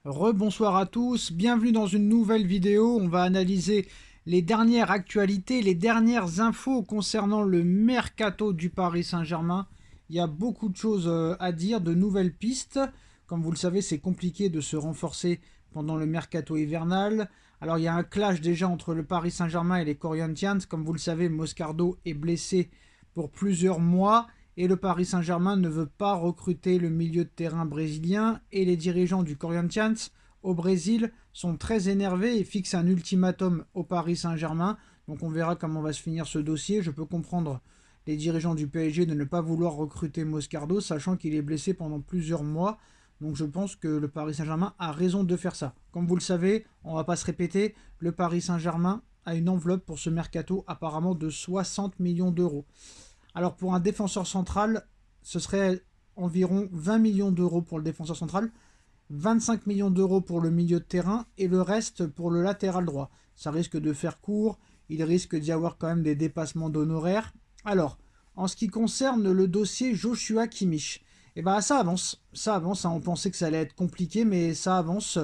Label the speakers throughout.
Speaker 1: Rebonsoir à tous, bienvenue dans une nouvelle vidéo. On va analyser les dernières actualités, les dernières infos concernant le mercato du Paris Saint-Germain. Il y a beaucoup de choses à dire, de nouvelles pistes. Comme vous le savez, c'est compliqué de se renforcer pendant le mercato hivernal. Alors il y a un clash déjà entre le Paris Saint-Germain et les Corinthians. Comme vous le savez, Moscardo est blessé pour plusieurs mois et le Paris Saint-Germain ne veut pas recruter le milieu de terrain brésilien et les dirigeants du Corinthians au Brésil sont très énervés et fixent un ultimatum au Paris Saint-Germain. Donc on verra comment va se finir ce dossier. Je peux comprendre les dirigeants du PSG de ne pas vouloir recruter Moscardo, sachant qu'il est blessé pendant plusieurs mois. Donc je pense que le Paris Saint-Germain a raison de faire ça. Comme vous le savez, on ne va pas se répéter, le Paris Saint-Germain a une enveloppe pour ce mercato apparemment de 60 millions d'euros. Alors pour un défenseur central, ce serait environ 20 millions d'euros pour le défenseur central, 25 millions d'euros pour le milieu de terrain et le reste pour le latéral droit. Ça risque de faire court, il risque d'y avoir quand même des dépassements d'honoraires. Alors, en ce qui concerne le dossier Joshua Kimmich, eh ben ça avance, hein. On pensait que ça allait être compliqué, mais ça avance.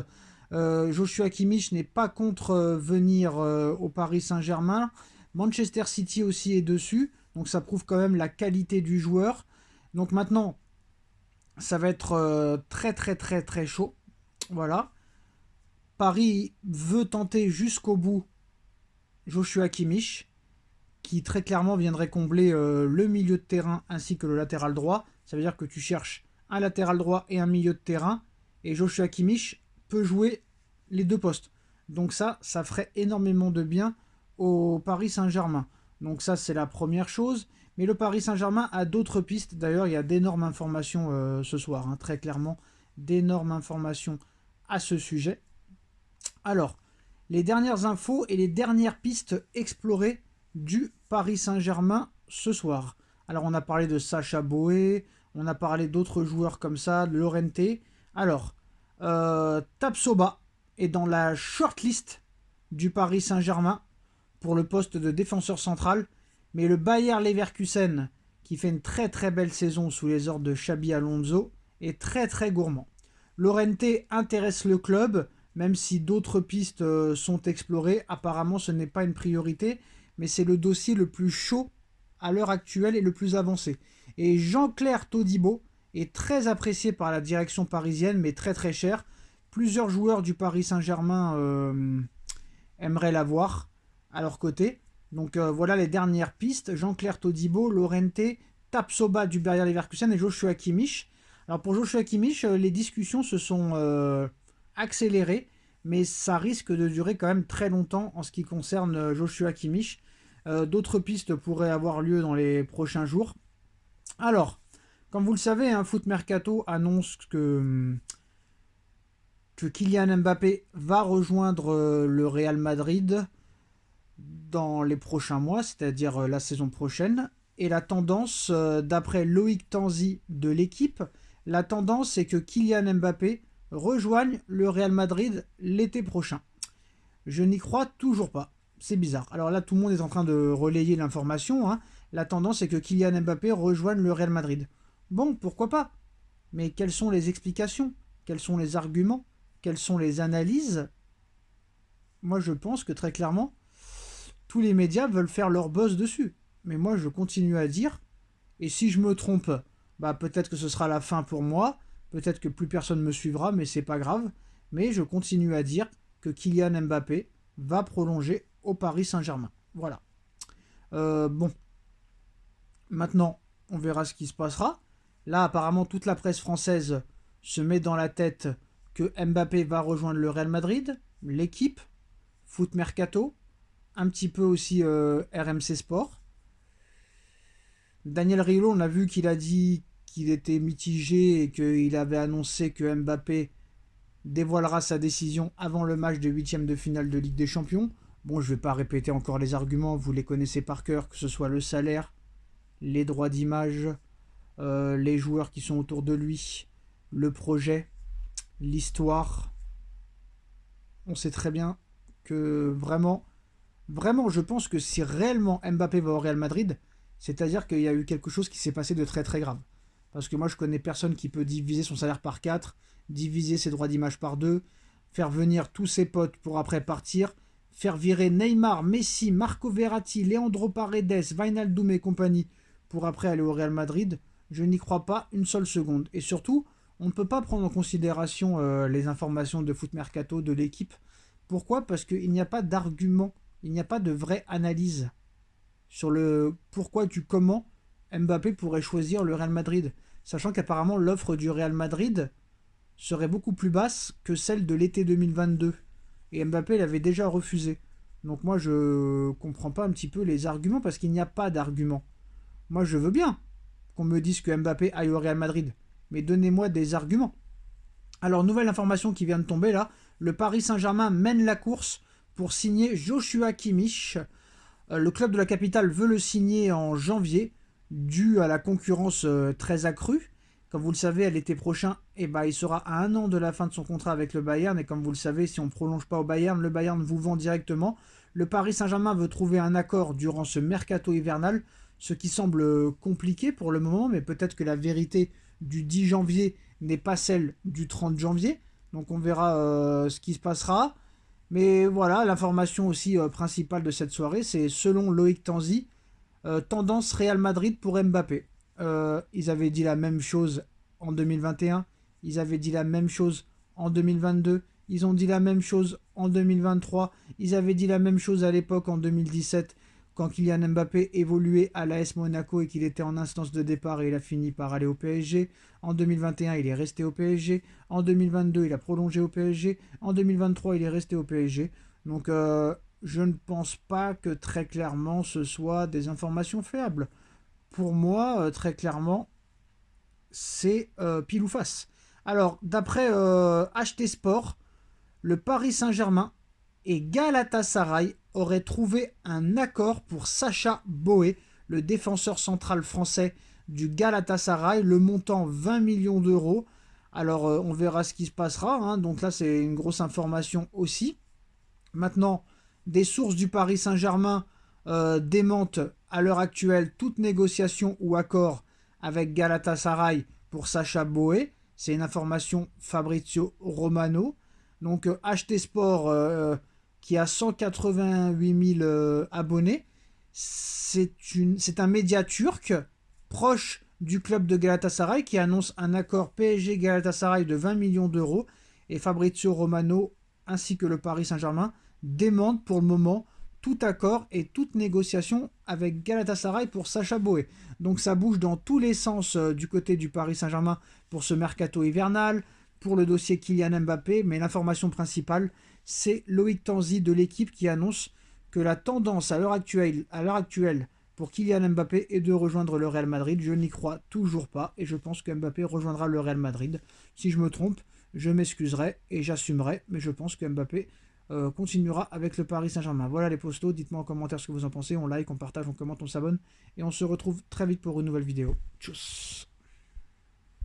Speaker 1: Joshua Kimmich n'est pas contre venir au Paris Saint-Germain. Manchester City aussi est dessus, donc ça prouve quand même la qualité du joueur. Donc maintenant, ça va être très très très très chaud. Voilà. Paris veut tenter jusqu'au bout Joshua Kimmich, qui très clairement viendrait combler le milieu de terrain ainsi que le latéral droit. Ça veut dire que tu cherches un latéral droit et un milieu de terrain, et Joshua Kimmich peut jouer les deux postes. Donc ça ferait énormément de bien au Paris Saint-Germain. Donc ça, c'est la première chose. Mais le Paris Saint-Germain a d'autres pistes. D'ailleurs, il y a d'énormes informations ce soir, hein, très clairement, d'énormes informations à ce sujet. Alors, les dernières infos et les dernières pistes explorées du Paris Saint-Germain ce soir. Alors, on a parlé de Sacha Boey, on a parlé d'autres joueurs comme ça, de Llorente. Alors, Tapsoba est dans la shortlist du Paris Saint-Germain pour le poste de défenseur central, mais le Bayer Leverkusen, qui fait une très très belle saison sous les ordres de Xabi Alonso, est très très gourmand. Llorente intéresse le club, même si d'autres pistes sont explorées. Apparemment, ce n'est pas une priorité, mais c'est le dossier le plus chaud à l'heure actuelle et le plus avancé. Et Jean-Claire Todibo est très apprécié par la direction parisienne, mais très très cher. Plusieurs joueurs du Paris Saint-Germain aimeraient l'avoir à leur côté. Donc voilà les dernières pistes. Jean-Claire Todibo, Llorente, Tapsoba du Bayer Leverkusen et Joshua Kimmich. Alors pour Joshua Kimmich, les discussions se sont accélérées, mais ça risque de durer quand même très longtemps en ce qui concerne Joshua Kimmich. D'autres pistes pourraient avoir lieu dans les prochains jours. Alors, comme vous le savez, un Foot Mercato annonce que Kylian Mbappé va rejoindre le Real Madrid dans les prochains mois, c'est-à-dire la saison prochaine. Et la tendance, d'après Loïc Tanzi de l'équipe, la tendance c'est que Kylian Mbappé rejoigne le Real Madrid l'été prochain. Je n'y crois toujours pas. C'est bizarre. Alors là, tout le monde est en train de relayer l'information, hein. La tendance est que Kylian Mbappé rejoigne le Real Madrid. Bon, pourquoi pas? Mais quelles sont les explications? Quels sont les arguments? Quelles sont les analyses? Moi, je pense que très clairement, tous les médias veulent faire leur buzz dessus. Mais moi, je continue à dire, et si je me trompe, bah peut-être que ce sera la fin pour moi, peut-être que plus personne me suivra, mais c'est pas grave. Mais je continue à dire que Kylian Mbappé va prolonger au Paris Saint-Germain. Voilà. Bon, maintenant, on verra ce qui se passera. Là, apparemment, toute la presse française se met dans la tête que Mbappé va rejoindre le Real Madrid, l'équipe, Foot Mercato, un petit peu aussi RMC Sport. Daniel Riolo, on a vu qu'il a dit qu'il était mitigé et qu'il avait annoncé que Mbappé dévoilera sa décision avant le match de huitième de finale de Ligue des Champions. Bon, je ne vais pas répéter encore les arguments, vous les connaissez par cœur, que ce soit le salaire, les droits d'image, les joueurs qui sont autour de lui, le projet, l'histoire. On sait très bien que vraiment, je pense que si réellement Mbappé va au Real Madrid, c'est-à-dire qu'il y a eu quelque chose qui s'est passé de très très grave. Parce que moi, je connais personne qui peut diviser son salaire par 4, diviser ses droits d'image par deux, faire venir tous ses potes pour après partir, faire virer Neymar, Messi, Marco Verratti, Leandro Paredes, Wijnaldum et compagnie pour après aller au Real Madrid, je n'y crois pas une seule seconde. Et surtout, on ne peut pas prendre en considération les informations de Foot Mercato de l'équipe. Pourquoi? Parce qu'il n'y a pas d'argument, il n'y a pas de vraie analyse sur le pourquoi du comment Mbappé pourrait choisir le Real Madrid. Sachant qu'apparemment l'offre du Real Madrid serait beaucoup plus basse que celle de l'été 2022. Et Mbappé l'avait déjà refusé. Donc moi je comprends pas un petit peu les arguments parce qu'il n'y a pas d'argument. Moi je veux bien qu'on me dise que Mbappé aille au Real Madrid. Mais donnez-moi des arguments. Alors nouvelle information qui vient de tomber là. Le Paris Saint-Germain mène la course pour signer Joshua Kimmich. Le club de la capitale veut le signer en janvier dû à la concurrence très accrue. Comme vous le savez, à l'été prochain, il sera à 1 an de la fin de son contrat avec le Bayern. Et comme vous le savez, si on ne prolonge pas au Bayern, le Bayern vous vend directement. Le Paris Saint-Germain veut trouver un accord durant ce mercato hivernal, ce qui semble compliqué pour le moment, mais peut-être que la vérité du 10 janvier n'est pas celle du 30 janvier. Donc on verra ce qui se passera. Mais voilà, l'information aussi principale de cette soirée, c'est selon Loïc Tanzi, tendance Real Madrid pour Mbappé. Ils avaient dit la même chose en 2021, ils avaient dit la même chose en 2022, ils ont dit la même chose en 2023, ils avaient dit la même chose à l'époque en 2017 quand Kylian Mbappé évoluait à l'AS Monaco et qu'il était en instance de départ et il a fini par aller au PSG. En 2021, il est resté au PSG. En 2022, il a prolongé au PSG. En 2023, il est resté au PSG. Donc je ne pense pas que très clairement ce soit des informations fiables. Pour moi, très clairement, c'est pile ou face. Alors, d'après HT Sport, le Paris Saint-Germain et Galatasaray auraient trouvé un accord pour Sacha Boey, le défenseur central français du Galatasaray, le montant 20 millions d'euros. Alors, on verra ce qui se passera. Hein. Donc là, c'est une grosse information aussi. Maintenant, des sources du Paris Saint-Germain démentent à l'heure actuelle toute négociation ou accord avec Galatasaray pour Sacha Boey. C'est une information Fabrizio Romano. Donc HT Sport qui a 188 000 abonnés. C'est un média turc proche du club de Galatasaray qui annonce un accord PSG-Galatasaray de 20 millions d'euros. Et Fabrizio Romano ainsi que le Paris Saint-Germain démentent pour le moment tout accord et toute négociation avec Galatasaray pour Sacha Boey. Donc ça bouge dans tous les sens du côté du Paris Saint-Germain pour ce mercato hivernal, pour le dossier Kylian Mbappé, mais l'information principale, c'est Loïc Tanzi de l'équipe qui annonce que la tendance à l'heure actuelle pour Kylian Mbappé est de rejoindre le Real Madrid. Je n'y crois toujours pas et je pense que Mbappé rejoindra le Real Madrid. Si je me trompe, je m'excuserai et j'assumerai, mais je pense que Mbappé continuera avec le Paris Saint-Germain. Voilà les postos, dites-moi en commentaire ce que vous en pensez, on like, on partage, on commente, on s'abonne, et on se retrouve très vite pour une nouvelle vidéo. Tchuss.